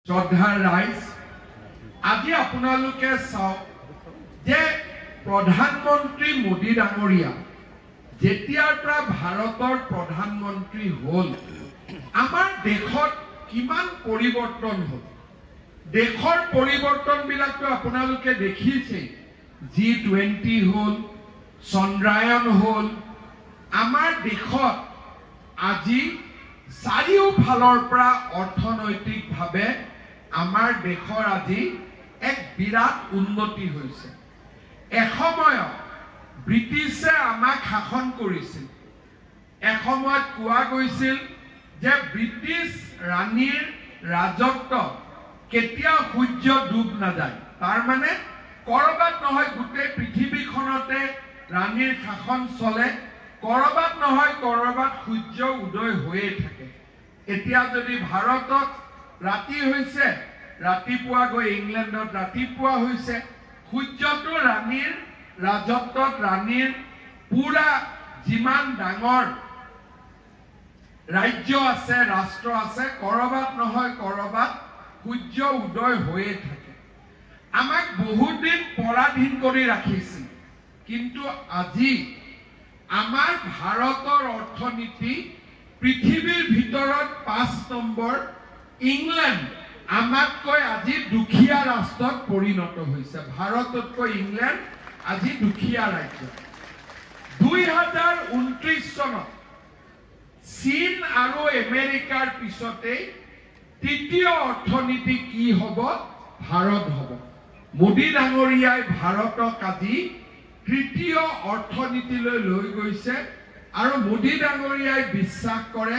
শ্ৰদ্ধাৰ ৰাইজ আজি আপোনালোকে চাওক যে প্ৰধানমন্ত্ৰী মোদী ডাঙৰীয়া যেতিয়াৰ পৰা ভাৰতৰ প্ৰধানমন্ত্ৰী হ'ল আমাৰ দেশত কিমান পৰিৱৰ্তন হ'ল দেশৰ পৰিৱৰ্তনবিলাকটো আপোনালোকে দেখিছে G20 হ'ল চন্দ্ৰায়ন হ'ল আমাৰ দেশত আজি চাৰিওফালৰ পৰা অৰ্থনৈতিকভাৱে আমাৰ দেশৰ আজি এক বিৰাট উন্নতি হৈছে এসময়ত ব্ৰিটিছে আমাক শাসন কৰিছিল এসময়ত কোৱা গৈছিল যে ব্ৰিটিছ ৰাণীৰ ৰাজত্ব কেতিয়া সূৰ্য ডুব নাযায় তাৰ মানে কৰবাত নহয় গোটেই পৃথিৱীখনতে ৰাণীৰ শাসন চলে কৰবাত নহয় কৰবাত সূৰ্য উদয় হৈয়ে থাকে এতিয়া যদি ভাৰতত ৰাতি হৈছে ৰাতিপুৱা গৈ ইংলেণ্ডত ৰাতিপুৱা হৈছে সূৰ্যটো ৰাণীৰ ৰাজত্বত ৰাণীৰ পুৰা যিমান ডাঙৰ ৰাজ্য আছে ৰাষ্ট্ৰ আছে কৰবাত নহয় কৰবাত সূৰ্য উদয় হৈয়ে থাকে আমাক বহুত দিন পৰাধীন কৰি ৰাখিছিল কিন্তু আজি আমাৰ ভাৰতৰ অৰ্থনীতি পৃথিৱীৰ ভিতৰত 5 নম্বৰ ইংলেণ্ড আমাতকৈ আজি দুখীয়া ৰাষ্ট্ৰত পৰিণত হৈছে ভাৰততকৈ ইংলেণ্ড আজি দুখীয়া ৰাজ্য 2029 চনত চীন আৰু আমেৰিকাৰ পিছতে তৃতীয় অৰ্থনীতি কি হ'ব ভাৰত হ'ব মোদী ডাঙৰীয়াই ভাৰতক আজি তৃতীয় অৰ্থনীতিলৈ লৈ গৈছে আৰু মোদী ডাঙৰীয়াই বিশ্বাস কৰে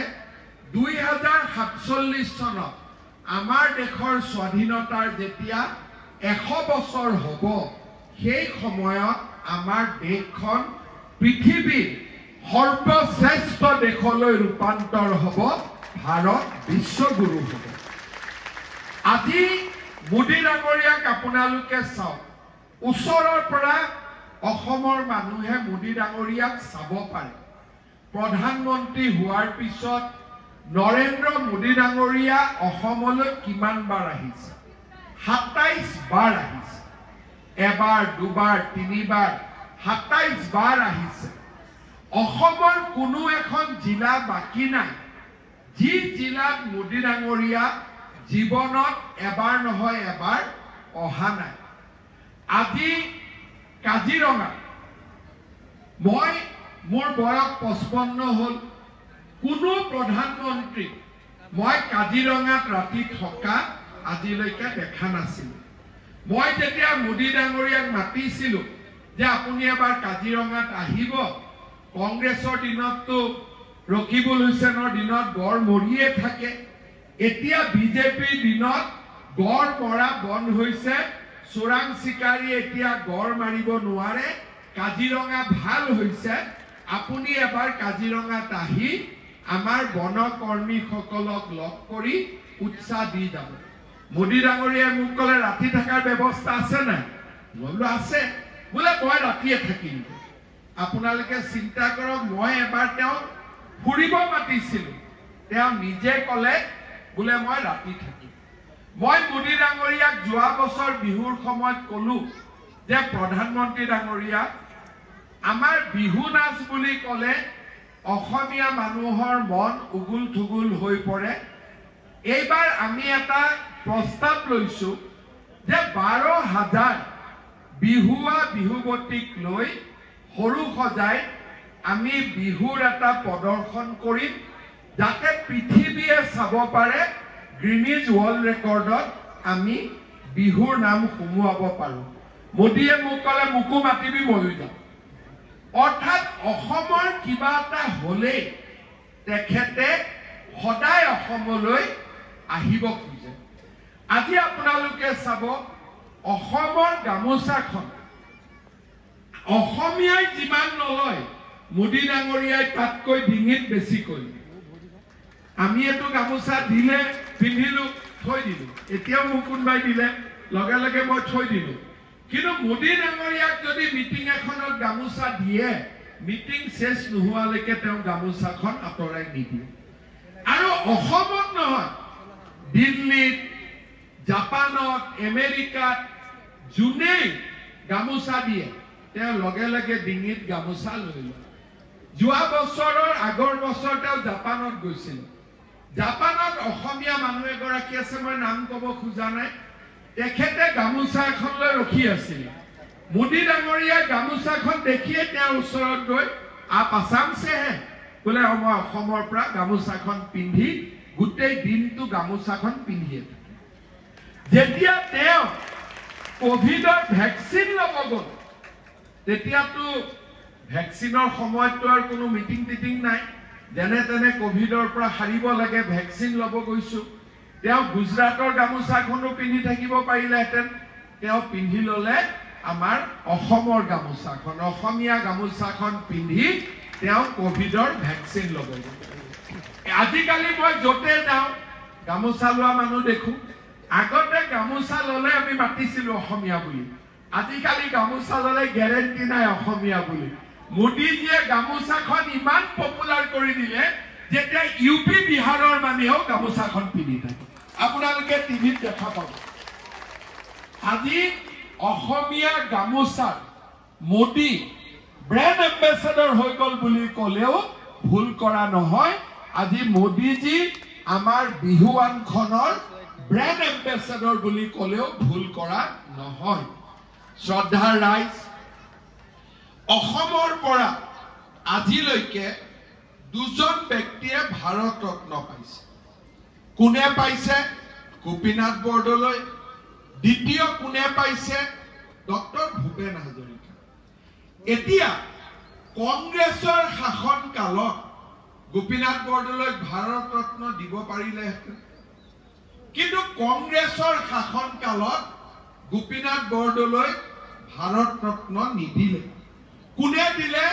2047 চনত আমাৰ দেশৰ স্বাধীনতাৰ যেতিয়া 100 বছৰ হ'ব সেই সময়ত আমাৰ দেশখন পৃথিৱীৰ সৰ্বশ্ৰেষ্ঠ দেশলৈ ৰূপান্তৰ হ'ব ভাৰত বিশ্বগুৰু হ'ব আজি মোদী ডাঙৰীয়াক আপোনালোকে চাওক ওচৰৰ পৰা অসমৰ মানুহে মোদী ডাঙৰীয়াক চাব পাৰে প্ৰধানমন্ত্ৰী হোৱাৰ পিছত নৰেন্দ্ৰ মোদী ডাঙৰীয়া অসমলৈ কিমান বাৰ আহিছে 27 বাৰ আহিছে এবাৰ দুবাৰ তিনিবাৰ 27 বাৰ আহিছে অসমৰ কোনো এখন জিলা বাকি নাই যি জিলাত মোদী ডাঙৰীয়া জীৱনত এবাৰ নহয় এবাৰ অহা নাই আজি কাজিৰঙা মই মোৰ বয়স 55 হ'ল কোনো প্ৰধানমন্ত্ৰী মই কাজিৰঙাত ৰাতি থকা আজিলৈকে দেখা নাছিলোঁ মই যেতিয়া মোদী ডাঙৰীয়াক মাতিছিলোঁ যে আপুনি এবাৰ কাজিৰঙাত আহিব কংগ্ৰেছৰ দিনততো ৰকিবুল হুছেইনৰ দিনত গড় মৰিয়ে থাকে এতিয়া বিজেপিৰ দিনত গড় মৰা বন্ধ হৈছে চোৰাং চিকাৰী এতিয়া গড় মাৰিব নোৱাৰে কাজিৰঙা ভাল হৈছে আপুনি এবাৰ কাজিৰঙাত আহি আমাৰ বনকৰ্মীসকলক লগ কৰি উৎসাহ দি যাব মোদী ডাঙৰীয়াই মোক ক'লে ৰাতি থকাৰ ব্যৱস্থা আছে নাই বোলো আছে বোলে মই ৰাতিয়ে থাকিম আপোনালোকে চিন্তা কৰক মই এবাৰ তেওঁ ফুৰিব মাতিছিলোঁ তেওঁ নিজে ক'লে বোলে মই ৰাতি থাকিম মই মোদী ডাঙৰীয়াক যোৱা বছৰ বিহুৰ সময়ত ক'লো যে প্ৰধানমন্ত্ৰী ডাঙৰীয়া আমাৰ বিহু নাচ বুলি ক'লে অসমীয়া মানুহৰ মন উগুল থুগুল হৈ পৰে এইবাৰ আমি এটা প্ৰস্তাৱ লৈছোঁ যে 12,000 বিহুৱা বিহুৱতীক লৈ সৰু সজাই আমি বিহুৰ এটা প্ৰদৰ্শন কৰিম যাতে পৃথিৱীয়ে চাব পাৰে গ্ৰীনিজ ৱৰ্ল্ড ৰেকৰ্ডত আমি বিহুৰ নাম সুমুৱাব পাৰোঁ মোদীয়ে মোক ক'লে মোকো মাতিবি ময়ো যাম অৰ্থাৎ অসমৰ কিবা এটা হ'লে তেখেতে সদায় অসমলৈ আহিব খোজে আজি আপোনালোকে চাব অসমৰ গামোচাখন অসমীয়াই যিমান নলয় মোদী ডাঙৰীয়াই তাতকৈ ডিঙিত বেছিকৈ আমি এইটো গামোচা দিলে পিন্ধিলো থৈ দিলো এতিয়াও মোক কোনোবাই দিলে লগে লগে মই থৈ দিলো কিন্তু মোদী ডাঙৰীয়াক যদি মিটিং এখনত গামোচা দিয়ে মিটিং শেষ নোহোৱালৈকে তেওঁ গামোচাখন আঁতৰাই নিদিয়ে আৰু অসমত নহয় দিল্লীত জাপানত আমেৰিকাত যোনেই গামোচা দিয়ে তেওঁ লগে লগে ডিঙিত গামোচা লৈ লয় যোৱা বছৰৰ আগৰ বছৰ তেওঁ জাপানত গৈছিল জাপানত অসমীয়া মানুহ এগৰাকী আছে মই নাম ক'ব খোজা নাই তেখেতে গামোচা এখন লৈ ৰখি আছিল মোদী ডাঙৰীয়া গামোচাখন দেখিয়ে তেওঁৰ ওচৰত গৈ আপ আসাম সে হে বোলে মই অসমৰ পৰা গামোচাখন পিন্ধি গোটেই দিনটো গামোচাখন পিন্ধিয়ে থাকে যেতিয়া তেওঁ কোভিডৰ ভেকচিন ল'ব গ'ল তেতিয়াতো ভেকচিনৰ সময়তো আৰু কোনো মিটিং টিটিং নাই যেনে তেনে কোভিডৰ পৰা হাৰিব লাগে ভেকচিন ল'ব গৈছো তেওঁ গুজৰাটৰ গামোচাখনো পিন্ধি থাকিব পাৰিলেহেঁতেন তেওঁ পিন্ধি ল'লে আমাৰ অসমৰ গামোচাখন অসমীয়া গামোচাখন পিন্ধি তেওঁ কোভিডৰ ভেকচিন ল'ব আজিকালি মই য'তে যাওঁ গামোচা লোৱা মানুহ দেখো আগতে গামোচা ল'লে আমি মাতিছিলো অসমীয়া বুলি আজিকালি গামোচা ল'লে গ্যাৰেণ্টি নাই অসমীয়া বুলি মোদীজীয়ে গামোচাখন ইমান পপুলাৰ কৰি দিলে যেতিয়া ইউপি বিহাৰৰ মানুহেও গামোচাখন পিন্ধি থাকে আপোনালোকে টিভিত দেখা পাব আজি অসমীয়া গামোচাৰ মোদী ব্ৰেণ্ড এম্বেছাডৰ হৈ গ'ল বুলি ক'লেও ভুল কৰা নহয় আজি মোদীজী আমাৰ বিহুৱানখনৰ ব্ৰেণ্ড এম্বেছাডৰ বুলি ক'লেও ভুল কৰা নহয় শ্ৰদ্ধাৰ ৰাইজ অসমৰ পৰা আজিলৈকে দুজন ব্যক্তিয়ে ভাৰত ৰত্ন পাইছে কোনে পাইছে গোপীনাথ বৰদলৈ দ্বিতীয় কোনে পাইছে ডক্টৰ ভূপেন হাজৰিকা এতিয়া কংগ্ৰেছৰ শাসন কালত গোপীনাথ বৰদলৈক ভাৰত ৰত্ন দিব পাৰিলেহেঁতেন কিন্তু কংগ্ৰেছৰ শাসন কালত গোপীনাথ বৰদলৈক ভাৰত ৰত্ন নিদিলে কোনে দিলে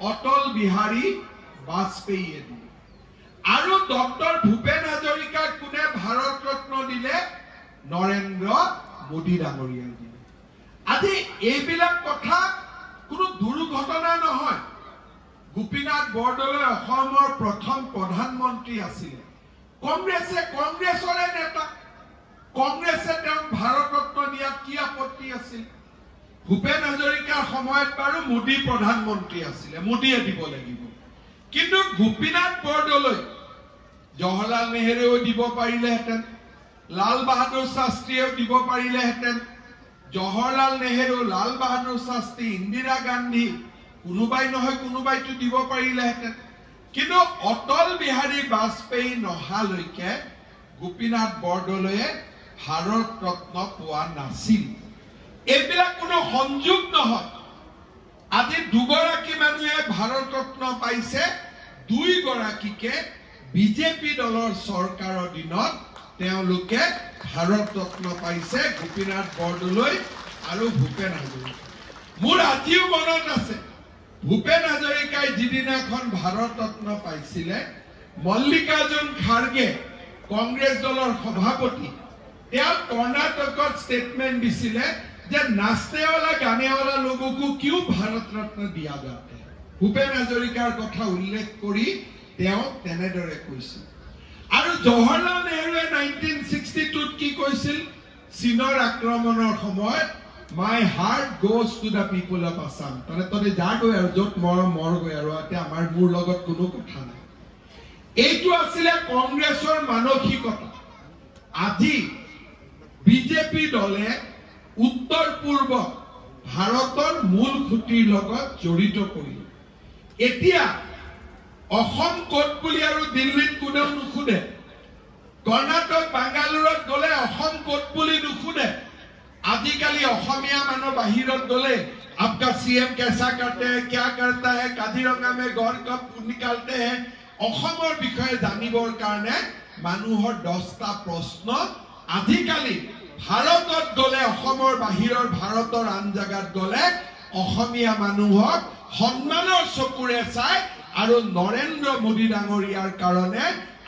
অটল বিহাৰী বাজপেয়ীয়ে দিলে আৰু ডক্টৰ ভূপেন হাজৰিকাক কোনে ভাৰত ৰত্ন দিলে নৰেন্দ্ৰ মোদী ডাঙৰীয়াই দিলে আজি এইবিলাক কথা কোনো দুৰ্ঘটনা নহয় গোপীনাথ বৰদলৈ অসমৰ প্ৰথম প্ৰধানমন্ত্ৰী আছিল কংগ্ৰেছৰে নেতা কংগ্ৰেছে তেওঁক ভাৰত ৰত্ন দিয়াত কি আপত্তি আছিল ভূপেন হাজৰিকাৰ সময়ত বাৰু মোদী প্ৰধানমন্ত্ৰী আছিল মোদীয়ে দিব লাগিব কিন্তু গোপীনাথ বৰদলৈ জৱাহৰলাল নেহেৰুৱে দিব পাৰিলেহেঁতেন লাল বাহাদুৰ শাস্ত্ৰীয়েও দিব পাৰিলেহেঁতেন জৱাহৰলাল নেহেৰু লাল বাহাদুৰ শাস্ত্ৰী ইন্দিৰা গান্ধী কোনোবাই নহয় কোনোবাইতো দিব পাৰিলেহেঁতেন কিন্তু অটল বিহাৰী বাজপেয়ী নহালৈকে গোপীনাথ বৰদলৈয়ে ভাৰত ৰত্ন পোৱা নাছিল এইবিলাক কোনো সংযোগ নহয় আজি দুগৰাকী মানুহে ভাৰত ৰত্ন পাইছে দুইগৰাকীকে বিজেপি দলৰ চৰকাৰৰ দিনত তেওঁলোকে ভাৰত ৰত্ন পাইছে গোপীনাথ বৰদলৈ আৰু ভূপেন হাজৰিকা মোৰ আজিও মনত আছে ভূপেন হাজৰিকাই যিদিনাখন ভাৰত ৰত্ন পাইছিলে মল্লিকাৰ্জুন খাৰ্গে কংগ্ৰেছ দলৰ সভাপতি তেওঁ কৰ্ণাটকত ষ্টেটমেণ্ট দিছিলে যে নাচনে वाला गाने वाला लोगों को क्यों भारत रत्न दिया जाता है भूपेन हाजरिकार কথা উল্লেখ কৰি তেওঁ তেনেদৰে কৈছিল আৰু জৱাহৰলাল নেহৰুৱে 1962 কি কৈছিল চীনৰ আক্ৰমণৰ সময়ত my heart goes to the people of Assam ততে যাগৈ আৰু যত মৰগৈ আৰু আতে আমাৰ মোৰ লগত কোনো কথা নাই এইটো আছিল কংগ্ৰেছৰ মানসিকতা আজি বিজেপি দলে উত্তৰ পূৰ্ব ভাৰতৰ মূল খুঁটিৰ লগত জড়িত কৰি এতিয়া অসম কোট বুলি আৰু দিল্লীত কোনেও নুখুদে কৰ্ণাটক বাংগালুৰত গলে অসম কোট বুলি নুখুদে আজিকালি অসমীয়া মানুহ বাহিৰত গলে आपका सीएम कैसा करते हैं क्या करता है काजीरंगा में गौर कब निकालते हैं অসমৰ বিষয়ে জানিবৰ কাৰণে মানুহৰ 10টা প্ৰশ্ন আজিকালি ভাৰতত গলে অসমৰ বাহিৰৰ ভাৰতৰ আন জাগাত গলে অসমীয়া মানুহক সন্মানৰ চকুৰে চাই আৰু নৰেন্দ্ৰ মোদী ডাঙৰীয়াৰ কাৰণে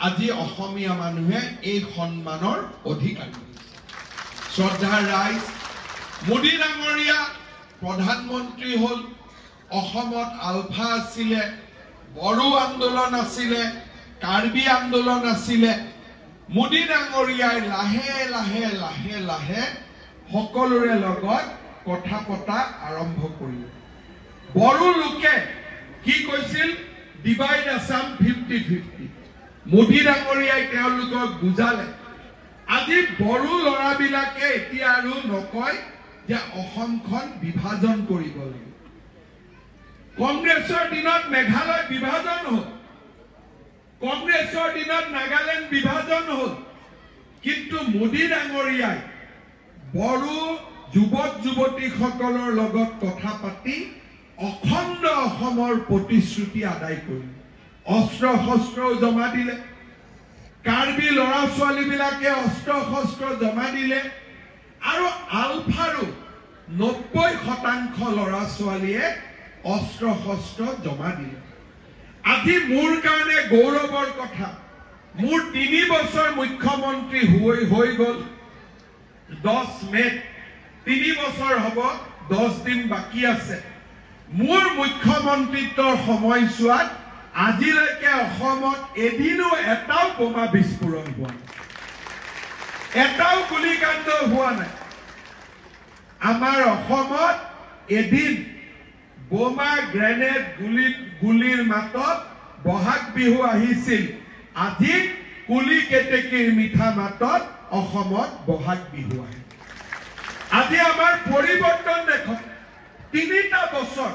আজি অসমীয়া মানুহে এই সন্মানৰ অধিকাৰী শ্ৰদ্ধাৰ ৰাইজ মোদী ডাঙৰীয়া প্ৰধানমন্ত্ৰী হল অসমত আলফা আছিলে বড়ো আন্দোলন আছিলে কাৰ্বি আন্দোলন আছিলে মোদী ডাঙৰীয়াই লাহে লাহে লাহে লাহে সকলোৰে লগত কথা পতা আৰম্ভ কৰিলে বড়ো লোকে কি কৈছিল ডিভাইড আসাম 50-50 মোদী ডাঙৰীয়াই তেওঁলোকক বুজালে আজি বড়ো লৰাবিলাকে এতিয়া আৰু নকয় যে অসমখন বিভাজন কৰিব লাগে কংগ্ৰেছৰ দিনত মেঘালয় বিভাজন হ'ল কংগ্ৰেছৰ দিনত নাগালেণ্ড বিভাজন হ'ল কিন্তু মোদী ডাঙৰীয়াই বড়ো যুৱক যুৱতীসকলৰ লগত কথা পাতি অখণ্ড অসমৰ প্ৰতিশ্ৰুতি আদায় কৰিলে অস্ত্ৰ শস্ত্ৰও জমা দিলে কাৰ্বি ল'ৰা ছোৱালীবিলাকে অস্ত্ৰ শস্ত্ৰ জমা দিলে আৰু আলফাৰো 90% ল'ৰা ছোৱালীয়ে অস্ত্ৰ শস্ত্ৰ জমা দিলে আজি মোৰ কাৰণে গৌৰৱৰ কথা মোৰ 3 বছৰ মুখ্যমন্ত্ৰী হৈ গ'ল 10 মেত 3 বছৰ হ'ব 10 দিন বাকি আছে মোৰ মুখ্যমন্ত্ৰীত্বৰ সময়ছোৱাত আজিলৈকে অসমত এদিনো এটাও বোমা বিস্ফোৰণ হোৱা নাই এটাও গুলিকাণ্ড হোৱা নাই আমাৰ অসমত এদিন বোমা গ্ৰেনেড গুলিৰ মাতত বহাগ বিহু আহিছিল আজি কুলি কেতেকীৰ মিঠা মাতত অসমত বহাগ বিহু আহে আজি আমাৰ পৰিৱৰ্তন দেখক 3টা বছৰ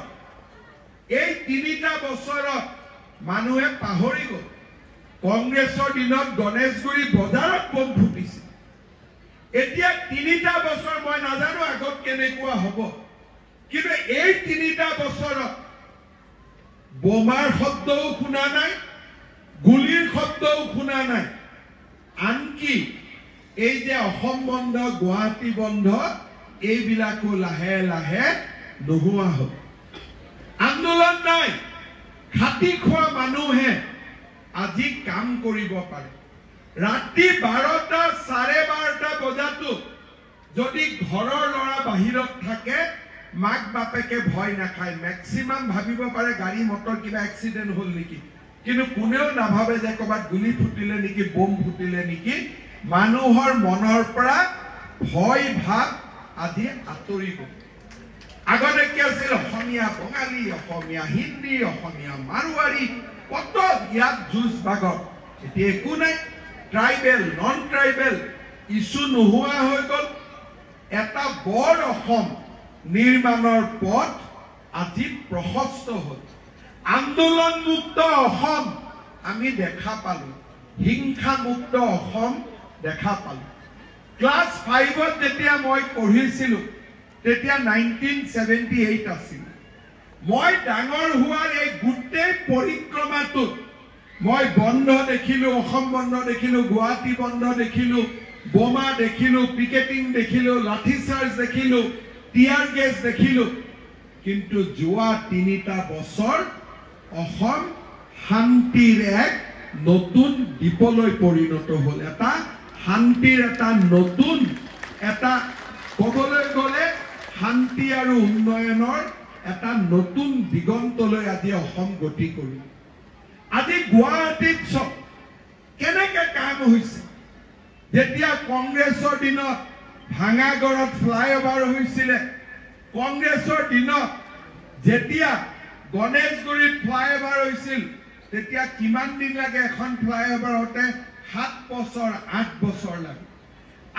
এই 3টা বছৰত মানুহে পাহৰি গ'ল কংগ্ৰেছৰ দিনত গণেশগুৰি বজাৰত বম ফুটিছিল এতিয়া 3টা বছৰ মই নাজানো আগত কেনেকুৱা হ'ব কিন্তু এই 3টা বছৰত বোমাৰ শব্দও শুনা নাই গুলিৰ শব্দও শুনা নাই আনকি এই যে অসম বন্ধ গুৱাহাটী বন্ধ এইবিলাকো লাহে লাহে নোহোৱা হ'ল আন্দোলন নাই খাটি খোৱা মানুহে আজি কাম কৰিব পাৰে ৰাতি 12টা 12:30 বজাতো যদি ঘৰৰ ল'ৰা বাহিৰত থাকে মাক বাপেকে ভয় নাখায় ম্যাক্সিমাম ভাবিব পাৰে গাড়ী মটৰ কিবা এক্সিডেন্ট হ'ল নেকি কিন্তু কোনেও নাভাবে যে কবাত গুলি ফুটিলে নেকি বম ফুটিলে নেকি মানুহৰ মনৰ পৰা ভয় ভাব আজি আঁতৰি গ'ল আগতে কি আছিল অসমীয়া বঙালী অসমীয়া হিন্দী অসমীয়া মাৰোৱাৰী কত ইয়াত যুঁজ বাগত এতিয়া একো নাই ট্ৰাইবেল নন ট্ৰাইবেল ইছ্যু নোহোৱা হৈ গ'ল এটা বৰ অসম নিৰ্মাণৰ পথ আজি প্ৰশস্ত হ'ল আন্দোলন মুক্ত অসম আমি দেখা পালো হিংসা মুক্ত অসম দেখা পালো ক্লাস 5ত যেতিয়া মই পঢ়িছিলো তেতিয়া 1978 আছিল মই ডাঙৰ হোৱাৰ এই গুটেই পৰিক্ৰমাটোত মই বন্ধ দেখিলো অসম বন্ধ দেখিলো গুৱাহাটী বন্ধ দেখিলো বোমা দেখিলো পিকেটিং দেখিলো লাঠি চাৰ্জ দেখিলো টিয়াৰ গেছ দেখিলো কিন্তু যোৱা 3টা বছৰ অসম শান্তিৰ এক নতুন দ্বীপলৈ পৰিণত হ'ল এটা শান্তিৰ এটা নতুন এটা কবলৈ গলে শান্তি আৰু উন্নয়নৰ এটা নতুন দিগন্তলৈ আজি অসম গতি কৰিল আজি গুৱাহাটীত সব কেনেকৈ কাম হৈছে যেতিয়া কংগ্ৰেছৰ দিনত ভাঙাগড়ত ফ্লাইঅভাৰ হৈছিল কংগ্ৰেছৰ দিনত যেতিয়া গণেশগুৰিত ফ্লাইঅভাৰ হৈছিল তেতিয়া কিমান দিন লাগে এখন ফ্লাইঅভাৰ হতে 7 বছৰ 8 বছৰ লাগে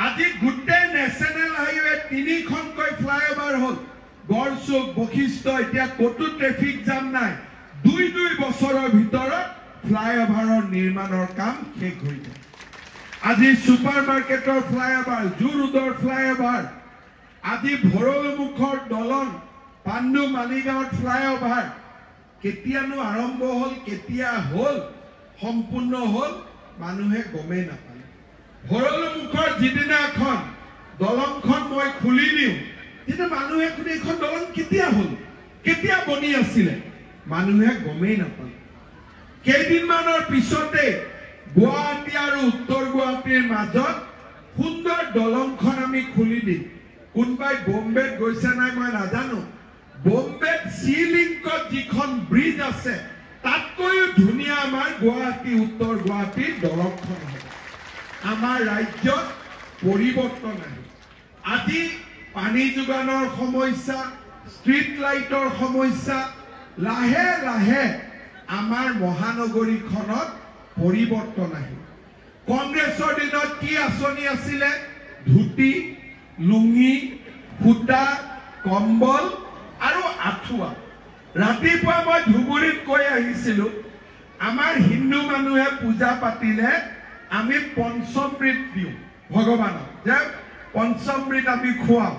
আজি গুটেই নেশনেল হাইৱে 3খনকৈ ফ্লাইঅভাৰ হ'ল গড়চুক বশিষ্ঠ এতিয়া কতো ট্ৰেফিক জাম নাই 2 বছৰৰ ভিতৰত ফ্লাইঅভাৰৰ নিৰ্মাণৰ কাম শেষ হৈ যায় আজি সুপাৰ মাৰ্কেটৰ ফ্লাইঅভাৰ জু ৰোডৰ ফ্লাইঅভাৰ আজি ভৰলুমুখৰ দলং পাণ্ডু মালিগাঁৱত ফ্লাইঅভাৰ কেতিয়ানো আৰম্ভ হ'ল কেতিয়া হ'ল সম্পূৰ্ণ হ'ল মানুহে গমে নাপায় ভৰলুমুখৰ যিদিনাখন দলংখন মই খুলি দিওঁ তেতিয়া মানুহে খুলি এখন দলং কেতিয়া হ'ল কেতিয়া বনি আছিলে মানুহে গমেই নাপায় কেইদিনমানৰ পিছতে গুৱাহাটী আৰু উত্তৰ গুৱাহাটীৰ মাজত সুন্দৰ দলংখন আমি খুলি দিম কোনবাই বম্বেত গৈছে নাই মই নাজানো বম্বেত সি লিংকত যিখন ব্ৰিজ আছে তাতকৈও ধুনীয়া আমাৰ গুৱাহাটী উত্তৰ গুৱাহাটীৰ দলংখন হ'ব আমাৰ ৰাজ্যত পৰিৱৰ্তন আহিব। আজি পানী যোগানৰ সমস্যা, ষ্ট্ৰীট লাইটৰ সমস্যা, লাহে লাহে আমাৰ মহানগৰীখনত পৰিৱৰ্তন আহিব। কংগ্ৰেছৰ দিনত কি আঁচনি আছিলে? ধুতি, লুঙি, সূতা, কম্বল আৰু আঁঠুৱা। ৰাতিপুৱা মই ধুবুৰীত কৈ আহিছিলো, আমাৰ হিন্দু মানুহে পূজা পাতিলে আমি পঞ্চমৃত দিওঁ ভগৱানক, যে পঞ্চমৃত আমি খুৱাওঁ।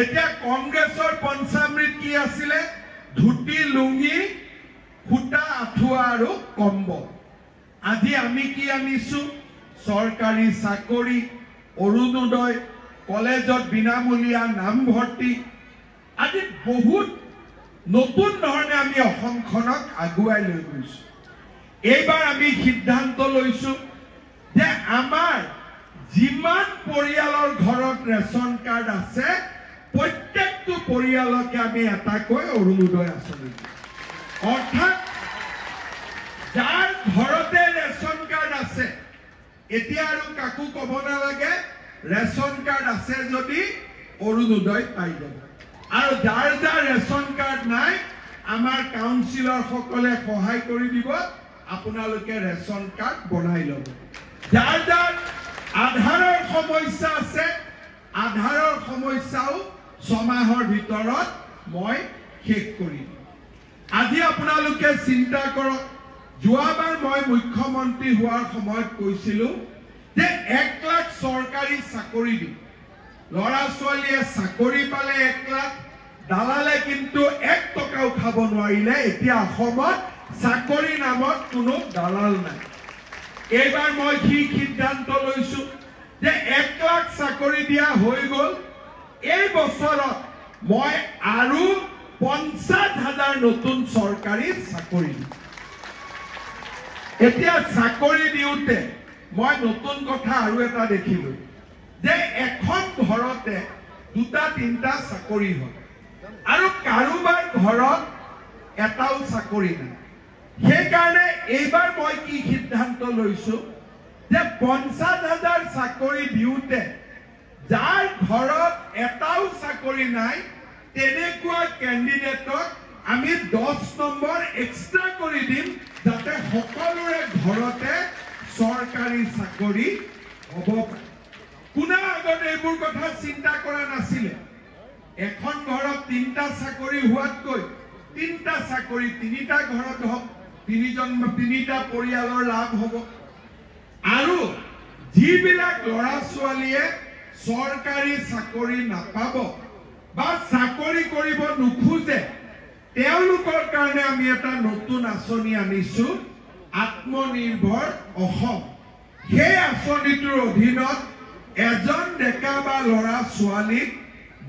এতিয়া কংগ্ৰেছৰ পঞ্চামৃত কি আছিলে? ধুতি, লুঙি, সূতা, আঁঠুৱা আৰু কম্বল। আজি আমি কি আনিছো? চৰকাৰী চাকৰি, অৰুণোদয়, কলেজত বিনামূলীয়া নামভৰ্তি, আজি বহুত নতুন ধৰণে আমি অসমখনক আগুৱাই লৈ গৈছো। এইবাৰ আমি সিদ্ধান্ত লৈছো যে আমাৰ যিমান পৰিয়ালৰ ঘৰত ৰেচন কাৰ্ড আছে, প্ৰত্যেকটো পৰিয়ালকে আমি এটাকৈ অৰুণোদয় আঁচনি দিম। অৰ্থাৎ যাৰ ঘৰতে ৰেচন কাৰ্ড আছে, এতিয়া আৰু কাকো ক'ব নালাগে ৰেচন কাৰ্ড আছে যদি অৰুণোদয় পাই যাব। আৰু যাৰ যাৰ ৰেচন কাৰ্ড নাই, আমাৰ কাউন্সিলৰ সকলে সহায় কৰি দিব, আপোনালোকে ৰেচন কাৰ্ড বনাই ল'ব। যাৰ যাৰ আধাৰৰ সমস্যা আছে, আধাৰৰ সমস্যাও 6 মাহৰ ভিতৰত মই শেষ কৰি দিম। আজি আপোনালোকে চিন্তা কৰক, যোৱাবাৰ মই মুখ্যমন্ত্ৰী হোৱাৰ সময়ত কৈছিলো যে 1 লাখ চৰকাৰী চাকৰি দিম। ল'ৰা ছোৱালীয়ে চাকৰি পালে 1 লাখ, দালালে কিন্তু 1 টকাও খাব নোৱাৰিলে। এতিয়া অসমত চাকৰি নামত কোনো দালাল নাই। এইবাৰ মই কি সিদ্ধান্ত লৈছো যে 1 লাখ চাকৰি দিয়া হৈ গ'ল। এই বছৰত মই আৰু 50,000 নতুন চৰকাৰী চাকৰি দিম। এতিয়া চাকৰি দিওঁতে মই নতুন কথা আৰু এটা দেখিলো যে এখন ঘৰতে 2-3টা চাকৰি হয় আৰু কাৰোবাৰ ঘৰত এটাও চাকৰি নাই। সেইকাৰণে এইবাৰ মই কি সিদ্ধান্ত লৈছো যে 50,000 চাকৰি দিওঁতে যাৰ ঘৰত এটাও চাকৰি নাই, তেনেকুৱা কেণ্ডিডেটক আমি 10 নম্বৰ এক্সট্ৰা কৰি দিম, যাতে সকলোৰে ঘৰতে চৰকাৰী চাকৰি হ'ব পাৰে। কোনে আগতে এইবোৰ কথা চিন্তা কৰা নাছিলে? এখন ঘৰত 3টা চাকৰি হোৱাতকৈ 3টা চাকৰি 3টা ঘৰত হওক, 3টা পৰিয়ালৰ লাভ হ'ব। আৰু যিবিলাক ল'ৰা ছোৱালীয়ে চৰকাৰী চাকৰি নাপাব বা চাকৰি কৰিব নোখোজে, তেওঁলোকৰ কাৰণে আমি এটা নতুন আঁচনি আনিছো, আত্মনিৰ্ভৰ অসম। সেই আঁচনিটোৰ অধীনত এজন ডেকা বা ল'ৰা ছোৱালীক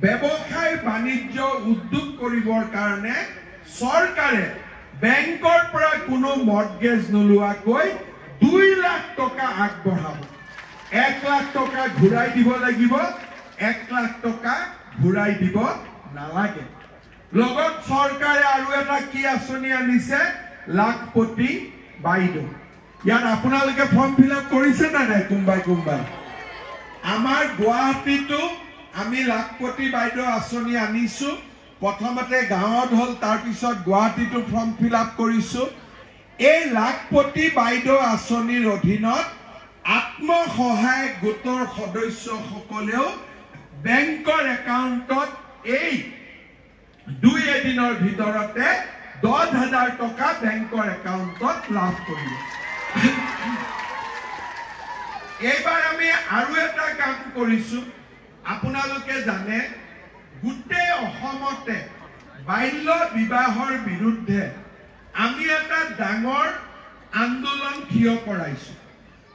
ব্যৱসায় বাণিজ্য উদ্যোগ কৰিবৰ কাৰণে চৰকাৰে বেংকৰ পৰা কোনো মৰ্টগেজ নোলোৱাকৈ 2 লাখ টকা আগবঢ়াব। 1 লাখ টকা ঘূৰাই দিব লাগিব, 1 লাখ টকা ঘূৰাই দিব নালাগে। লগত চৰকাৰে আৰু এটা কি আঁচনি আনিছে? লাখপতি বাইদেউ। ইয়াত আপোনালোকে ফৰ্ম ফিল আপ কৰিছে নে নাই? কোনবাই আমাৰ গুৱাহাটীতো আমি লাখপতি বাইদেউ আঁচনি আনিছো। প্ৰথমতে গাঁৱত হ'ল, তাৰপিছত গুৱাহাটীতো ফৰ্ম ফিল আপ কৰিছো। এই লাখপতি বাইদেউ আঁচনিৰ অধীনত আত্মসহায়ক গোটৰ সদস্যসকলেও বেংকৰ একাউণ্টত এই 2 দিনৰ ভিতৰতে 10,000 টকা বেংকৰ একাউণ্টত লাভ কৰিব। এইবাৰ আমি আৰু এটা কাম কৰিছো। আপোনালোকে জানে গোটেই অসমতে বাল্য বিবাহৰ বিৰুদ্ধে আমি এটা ডাঙৰ আন্দোলন থিয় কৰাইছো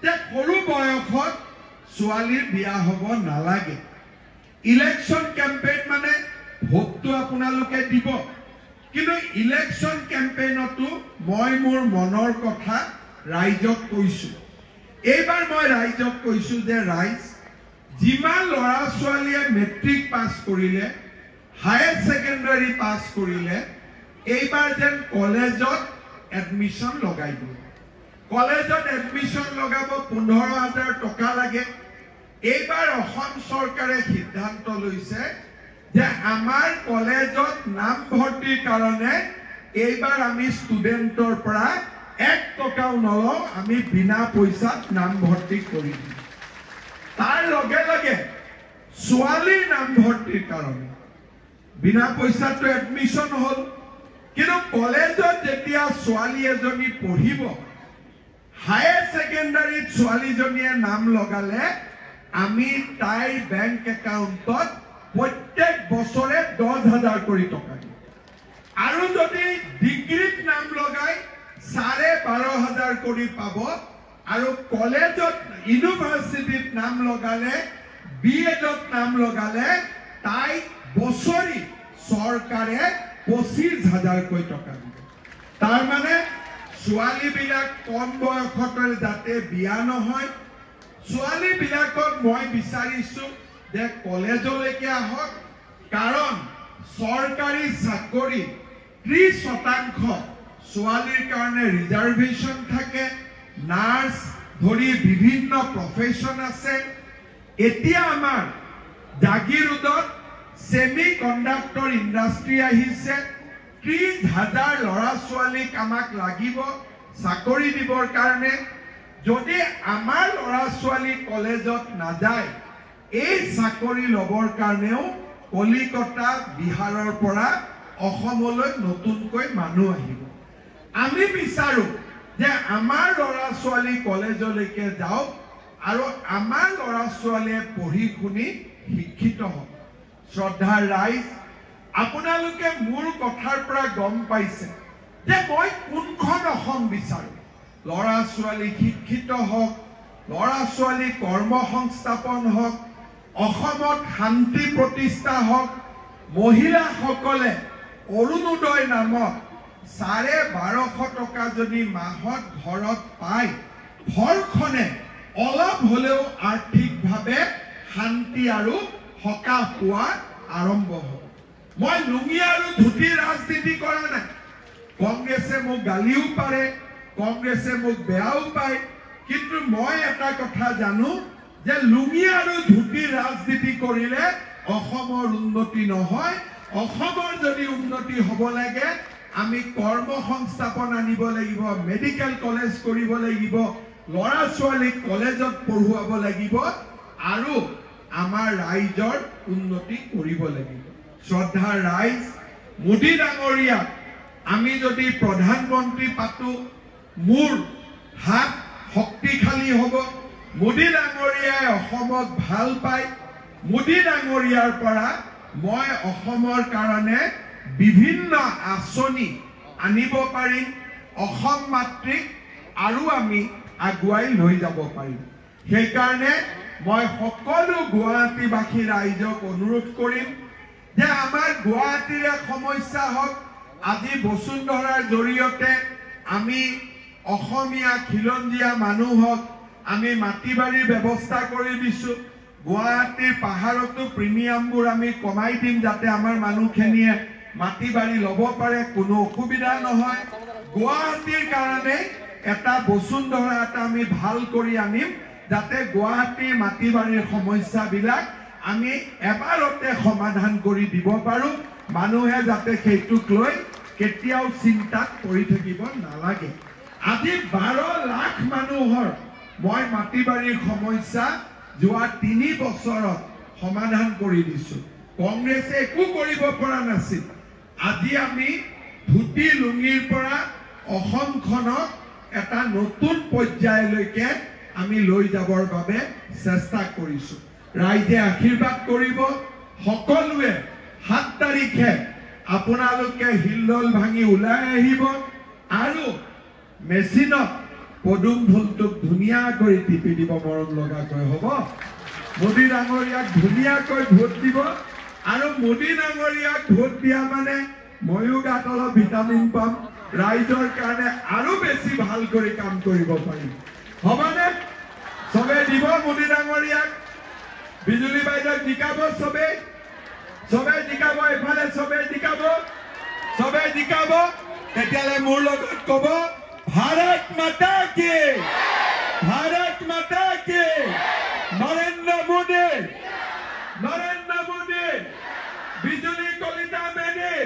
যে সৰু বয়সত ছোৱালীৰ বিয়া হ'ব নালাগে। ইলেকশ্যন কেম্পেইন মানে ভোটটো আপোনালোকে দিব, কিন্তু ইলেকশ্যন কেম্পেইনতো মই মোৰ মনৰ কথা ৰাইজক কৈছো। এইবাৰ মই ৰাইজক কৈছো যে ৰাইজ, যিমান ল'ৰা ছোৱালীয়ে মেট্ৰিক পাছ কৰিলে, হায়াৰ ছেকেণ্ডাৰী পাছ কৰিলে, এইবাৰ যেন কলেজত এডমিশ্যন লগাই দিয়ে। কলেজত এডমিশন লগাব 15,000 টকা লাগে এইবাৰ অসম চৰকাৰে সিদ্ধান্ত লৈছে যে আমাৰ কলেজত নাম ভৰ্তিৰ কাৰণে এইবাৰ আমি ষ্টুডেণ্টৰ পৰা 1 টকাও নলওঁ আমি বিনা পইচাত নাম ভৰ্তি কৰিম তাৰ লগে লগে ছোৱালীৰ নাম ভৰ্তিৰ কাৰণে বিনা পইচাটো এডমিশন হ'ল কিন্তু কলেজত যেতিয়া ছোৱালী এজনী পঢ়িব হায়াৰ সেকেন্ডাৰীত ছোৱালীজনীয়ে নাম লগালে আমি তাইৰ বেংক একাউণ্টত প্ৰত্যেক বছৰে 10,000 কৰি টকা দিম আৰু যদি ডিগ্ৰীত নাম লগাই 12,500 কৰি পাব আৰু কলেজত ইউনিভাৰ্চিটিত নাম লগালে বিএডত নাম লগালে তাই বছৰি চৰকাৰে 25,000 কৈ টকা দিব তাৰ মানে ছোৱালী বিলাক কম বয়সতে যাতে বিয়া নহয় ছোৱালী বিলাকক মই বিচাৰিছো যে কলেজলৈকে আহক কাৰণ চৰকাৰী চাকৰি 30% ছোৱালীৰ কাৰণে ৰিজাৰ্ভেশ্যন থাকে নাৰ্ছ ধৰি বিভিন্ন প্ৰফেশ্যন আছে এতিয়া আমাৰ জাগিৰোডত সেমি কণ্ডাক্টৰ ইণ্ডাষ্ট্ৰি আহিছে 30,000 ল'ৰা ছোৱালীক আমাক লাগিব চাকৰি দিবৰ কাৰণে যদি আমাৰ ল'ৰা ছোৱালী কলেজত নাযায় এই চাকৰি লবৰ কাৰণেও কলিকতা বিহাৰৰ পৰা অসমলৈ নতুনকৈ মানুহ আহিব আমি বিচাৰো যে আমাৰ ল'ৰা ছোৱালী কলেজলৈকে যাওক আৰু আমাৰ ল'ৰা ছোৱালীয়ে পঢ়ি শুনি শিক্ষিত হওক শ্ৰদ্ধাৰ ৰাইজ আপোনালোকে মোৰ কথাৰ পৰা গম পাইছে যে মই কোনখন অসম বিচাৰো ল'ৰা ছোৱালী শিক্ষিত হওক ল'ৰা ছোৱালী কৰ্মসংস্থাপন হওক অসমত শান্তি প্ৰতিষ্ঠা হওক মহিলাসকলে অৰুণোদয় নামত 12,500 টকা যদি মাহত ঘৰত পায় ঘৰখনে অলপ হলেও আৰ্থিকভাৱে শান্তি আৰু সকাহ পোৱা আৰম্ভ হ'ব মই লুঙি আৰু ধুতি ৰাজনীতি কৰা নাই কংগ্ৰেছে মোক গালিও পাৰে কংগ্ৰেছে মোক বেয়াও পায় কিন্তু মই এটা কথা জানো যে লুঙি আৰু ধুতি ৰাজনীতি কৰিলে অসমৰ উন্নতি নহয় অসমৰ যদি উন্নতি হ'ব লাগে আমি কৰ্মসংস্থাপন আনিব লাগিব মেডিকেল কলেজ কৰিব লাগিব ল'ৰা ছোৱালীক কলেজত পঢ়ুৱাব লাগিব আৰু আমাৰ ৰাইজৰ উন্নতি কৰিব লাগিব শ্ৰদ্ধাৰ ৰাইজ মোদী ডাঙৰীয়া আমি যদি প্ৰধানমন্ত্ৰী পাতো মোৰ হাত শক্তিশালী হ'ব মোদী ডাঙৰীয়াই অসমক ভাল পায় মোদী ডাঙৰীয়াৰ পৰা মই অসমৰ কাৰণে বিভিন্ন আঁচনি আনিব পাৰিম অসম মাতৃক আৰু আমি আগুৱাই লৈ যাব পাৰিম সেইকাৰণে মই সকলো গুৱাহাটীবাসী ৰাইজক অনুৰোধ কৰিম যে আমাৰ গুৱাহাটীৰ সমস্যা হওক আজি বসুন্ধৰাৰ জৰিয়তে আমি অসমীয়া খিলঞ্জীয়া মানুহক আমি মাটি বাৰীৰ ব্যৱস্থা কৰি দিছো গুৱাহাটীৰ পাহাৰতো প্ৰিমিয়ামবোৰ আমি কমাই দিম যাতে আমাৰ মানুহখিনিয়ে মাটি বাৰী ল'ব পাৰে কোনো অসুবিধা নহয় গুৱাহাটীৰ কাৰণে এটা বসুন্ধৰা এটা আমি ভাল কৰি আনিম যাতে গুৱাহাটীৰ মাটি বাৰীৰ সমস্যাবিলাক আমি এবাৰতে সমাধান কৰি দিব পাৰো মানুহে যাতে সেইটোক লৈ কেতিয়াও চিন্তাত পৰি থাকিব নালাগে আজি 12 লাখ মানুহৰ মই মাটি বাৰীৰ সমস্যা যোৱা 3 বছৰত সমাধান কৰি দিছো কংগ্ৰেছে একো কৰিব পৰা নাছিল আজি আমি ধুতি লুঙিৰ পৰা অসমখনক এটা নতুন পৰ্যায়লৈকে আমি লৈ যাবৰ বাবে চেষ্টা কৰিছো ৰাইজে আশীৰ্বাদ কৰিব সকলোৱে 7 তাৰিখে আপোনালোকে হিলদল ভাঙি ওলাই আহিব আৰু মেচিনত পদুম ফুলটোক ধুনীয়াকৈ টিপি দিব মৰম লগাকৈ হ'ব মোদী ডাঙৰীয়াক ধুনীয়াকৈ ভোট দিব আৰু মোদী ডাঙৰীয়াক ভোট দিয়া মানে ময়ো গাত অলপ ভিটামিন পাম ৰাইজৰ কাৰণে আৰু বেছি ভাল কৰি কাম কৰিব পাৰিম হ'বনে সবে দিব মোদী ডাঙৰীয়াক বিজুলী বাইদেউক জিকাব সবে জিকাব এফালে সবে জিকাব তেতিয়ালে মোৰ লগত ক'ব भारत माता की, भारत माता की। नरेंद्र मोदी, नरेंद्र मोदी, बिजुली कलिता मेदी,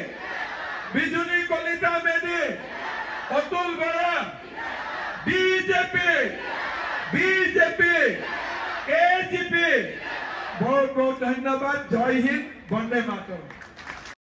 बिजुली कलिता मेदी, अतुल बरा, बीजेपी, बीजेपी, एजीपी। बहुत बहुत धन्यवाद। जय हिंद, वंदे मातरम।